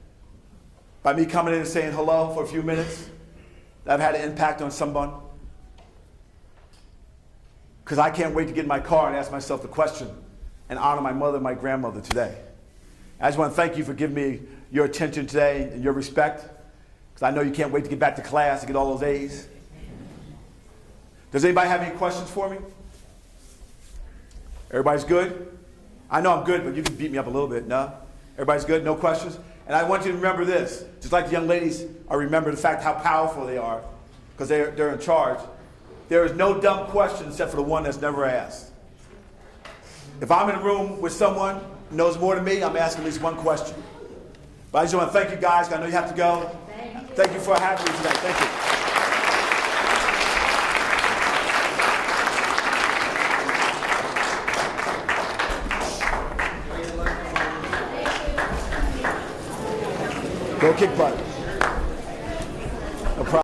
by me coming in and saying hello for a few minutes, that I've had an impact on someone. Because I can't wait to get in my car and ask myself the question and honor my mother and my grandmother today. I just want to thank you for giving me your attention today and your respect. Because I know you can't wait to get back to class and get all those A's. Does anybody have any questions for me? Everybody's good? I know I'm good, but you can beat me up a little bit, no? Everybody's good? No questions? And I want you to remember this. Just like the young ladies remember the fact how powerful they are, because they're in charge. There is no dumb question except for the one that's never asked. If I'm in a room with someone who knows more than me, I'm asking at least one question. But I just want to thank you guys. I know you have to go. Thank you for having me today. Thank you. Go kick butt.